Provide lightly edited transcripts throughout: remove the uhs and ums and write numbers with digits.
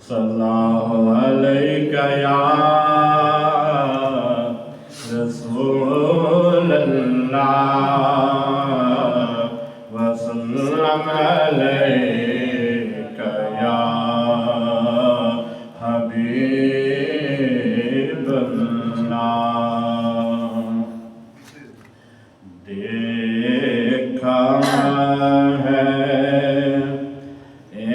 सल्लल्लाहु अलैका या रसूल अल्लाह वसल्लम अलैका या हबीब अल्लाह। देखा है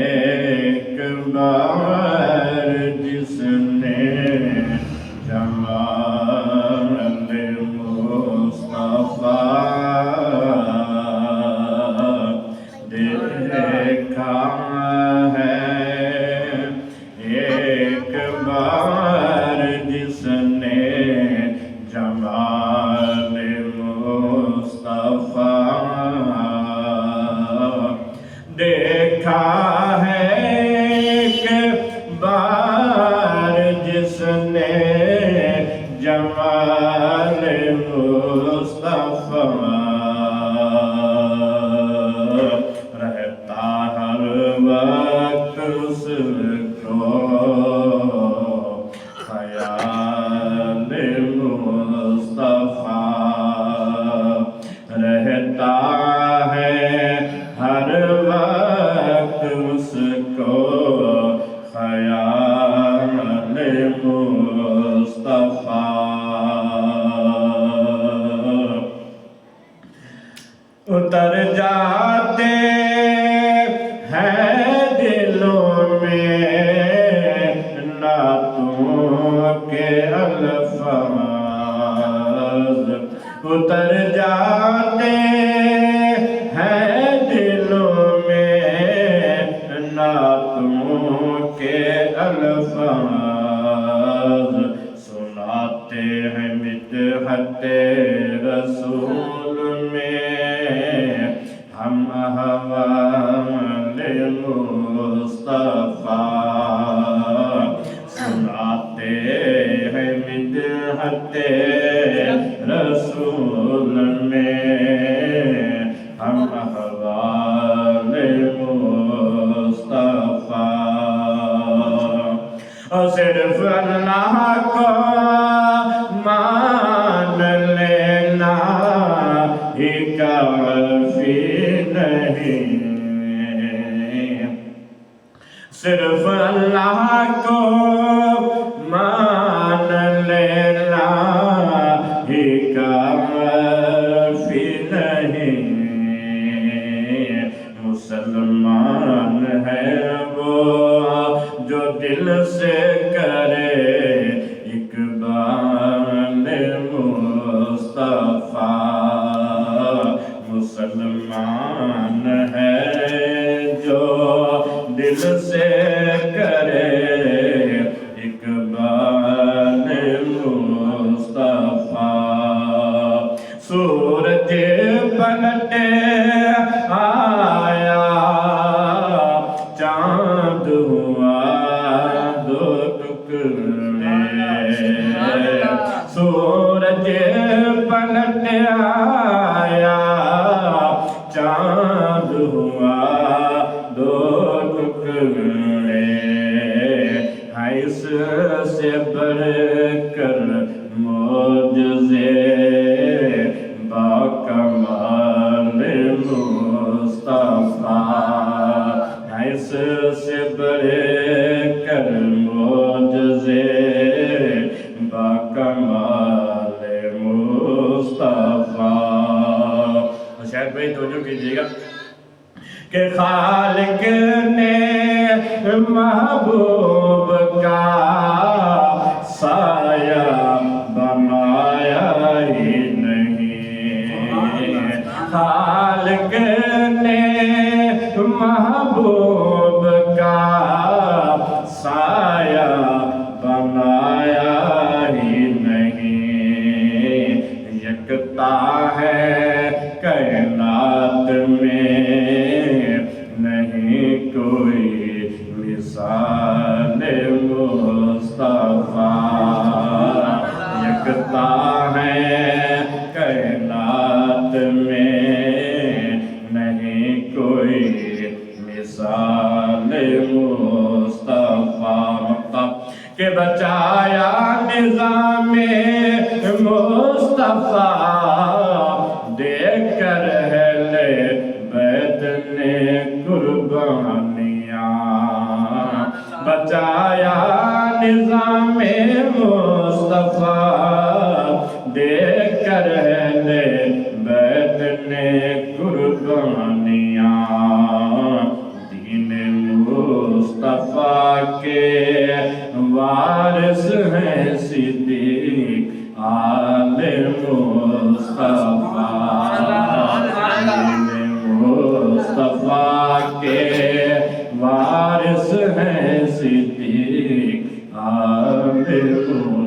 एक बार जिसने जमाल मुस्तफा, देखा है एक बार जिसने जमाल मुस्तफा, देखा है एक बार जिसने जमाल मुस्तफा, रहता हर वक्त उसको ख्याल मुस्तफा, रहता है हर वक्त उसको ख्याल मुस्तफा। उतर जाते हैं दिलों में नातों के अल्फाज, उतर जाते हैं दिलों में नातों के अल्फाज, सुनाते हैं मिदहते रसूल में हम हवाले मुस्तफा, सुनाते हैं मिदहते रसूल में हम हवाले मुस्तफा। और सिर्फ अल्लाह को मान लेना ही काफी नहीं, सिर्फ अल्लाह को मान लेना ही काफी नहीं। मुसलमान है वो जो दिल से करे इक़बाल मुस्तफा, मुसलमान है जो दिल से करे इक़बाल मुस्तफा। सूरज पलटे आया चाँद हुआ दो टुकड़े, सूरज पलट आया चाँद हुआ दो टुकड़े, है इससे बढ़कर मौजज़े बाकमाल मुस्तफा, है इससे बढ़कर मौजज़े बाकमाल मुस्तफा। शायद भाई तवज्जो कीजिएगा कि खालिक ने महबूब का साया बनाया ही नहीं, खालिक ने महबूब का साया बनाया ही नहीं। यकता है कायनात में नहीं कोई मिसाल मुस्तफा, यकता है कायनात में नहीं कोई मिसाल मुस्तफा। کہ بچایا نظام مصطفیٰ دیکھ کر اہل بیت نے قربانیاں بچایا نظام مصطفیٰ دیکھ کر اہل بیت نے قربانیاں دین مصطفیٰ کے وارث ہیں صدیق آل مصطفیٰ دین مصطفیٰ کے وارث ہیں صدیق آل مصطفیٰ